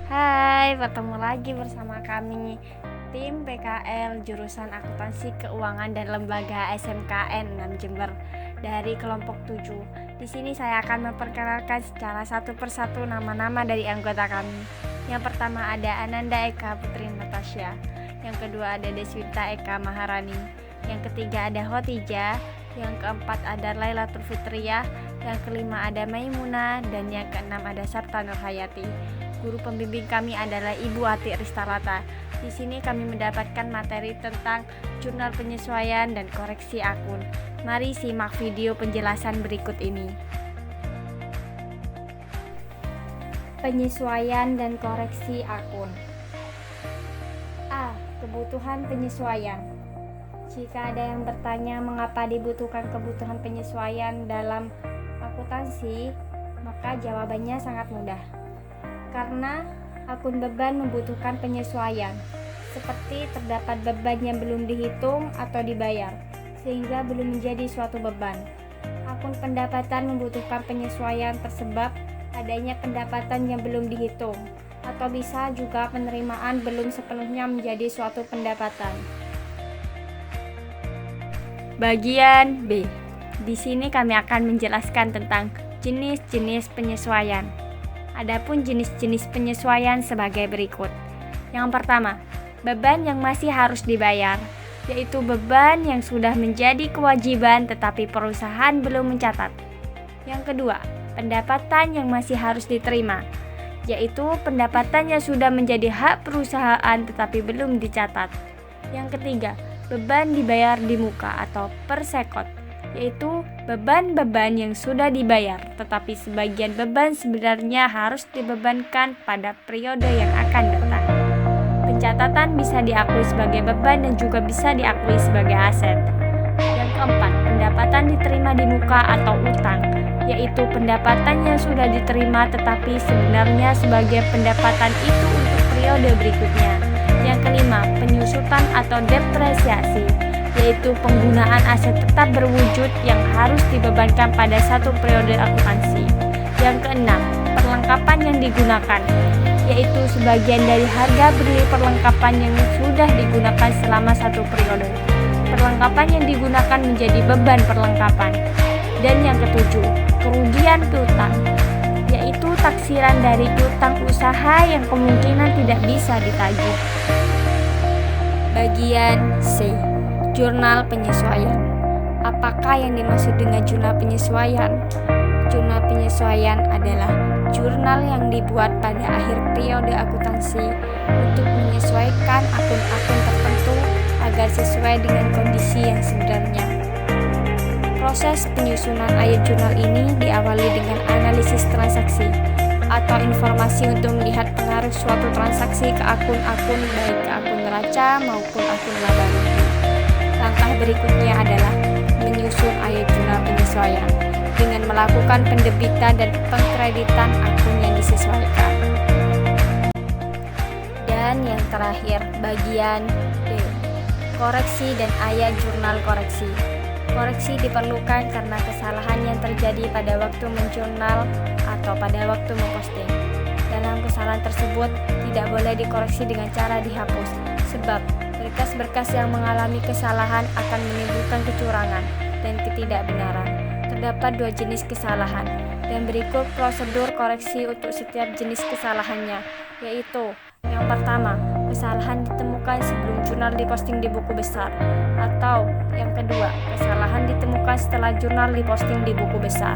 Hai, bertemu lagi bersama kami tim PKL jurusan Akuntansi Keuangan dan Lembaga SMKN 6 Jember dari kelompok 7. Di sini saya akan memperkenalkan secara satu persatu nama-nama dari anggota kami. Yang pertama ada Ananda Eka Putri Natasha, yang kedua ada Deswita Eka Maharani, yang ketiga ada Khotijah, yang keempat ada Lailatul Fitriyah, yang kelima ada Maimunah, dan yang keenam ada Sarta Nurhayati. Guru pembimbing kami adalah Ibu Ati Ristarata. Di sini kami mendapatkan materi tentang jurnal penyesuaian dan koreksi akun. Mari simak video penjelasan berikut ini. Penyesuaian dan koreksi akun. A. Kebutuhan penyesuaian. Jika ada yang bertanya mengapa dibutuhkan kebutuhan penyesuaian dalam akuntansi, maka jawabannya sangat mudah. Karena akun beban membutuhkan penyesuaian, seperti terdapat beban yang belum dihitung atau dibayar, sehingga belum menjadi suatu beban. Akun pendapatan membutuhkan penyesuaian tersebab adanya pendapatan yang belum dihitung, atau bisa juga penerimaan belum sepenuhnya menjadi suatu pendapatan. Bagian B. Di sini kami akan menjelaskan tentang jenis-jenis penyesuaian. Adapun jenis-jenis penyesuaian sebagai berikut. Yang pertama, beban yang masih harus dibayar, yaitu beban yang sudah menjadi kewajiban tetapi perusahaan belum mencatat. Yang kedua, pendapatan yang masih harus diterima, yaitu pendapatan yang sudah menjadi hak perusahaan tetapi belum dicatat. Yang ketiga, beban dibayar di muka atau per sekot, yaitu beban-beban yang sudah dibayar, tetapi sebagian beban sebenarnya harus dibebankan pada periode yang akan datang. Pencatatan bisa diakui sebagai beban dan juga bisa diakui sebagai aset. Yang keempat, pendapatan diterima di muka atau utang, yaitu pendapatan yang sudah diterima tetapi sebenarnya sebagai pendapatan itu untuk periode berikutnya. Yang kelima, penyusutan atau depresiasi, yaitu penggunaan aset tetap berwujud yang harus dibebankan pada satu periode akuntansi. Yang keenam, perlengkapan yang digunakan, yaitu sebagian dari harga beli perlengkapan yang sudah digunakan selama satu periode. Perlengkapan yang digunakan menjadi beban perlengkapan. Dan yang ketujuh, kerugian piutang, yaitu taksiran dari piutang usaha yang kemungkinan tidak bisa ditagih. Bagian C. Jurnal penyesuaian. Apakah yang dimaksud dengan jurnal penyesuaian? Jurnal penyesuaian adalah jurnal yang dibuat pada akhir periode akuntansi untuk menyesuaikan akun-akun tertentu agar sesuai dengan kondisi yang sebenarnya. Proses penyusunan ayat jurnal ini diawali dengan analisis transaksi atau informasi untuk melihat pengaruh suatu transaksi ke akun-akun, baik ke akun neraca maupun akun laba rugi. Langkah berikutnya adalah menyusun ayat jurnal penyesuaian dengan melakukan pendebitan dan pengkreditan akun yang disesuaikan. Dan yang terakhir, bagian D. Koreksi dan ayat jurnal koreksi. Koreksi diperlukan karena kesalahan yang terjadi pada waktu menjurnal atau pada waktu memposting. Dalam kesalahan tersebut tidak boleh dikoreksi dengan cara dihapus, sebab berkas-berkas yang mengalami kesalahan akan menimbulkan kecurangan dan ketidakbenaran. Terdapat dua jenis kesalahan, dan berikut prosedur koreksi untuk setiap jenis kesalahannya, yaitu yang pertama, kesalahan ditemukan sebelum jurnal diposting di buku besar, atau yang kedua, kesalahan ditemukan setelah jurnal diposting di buku besar.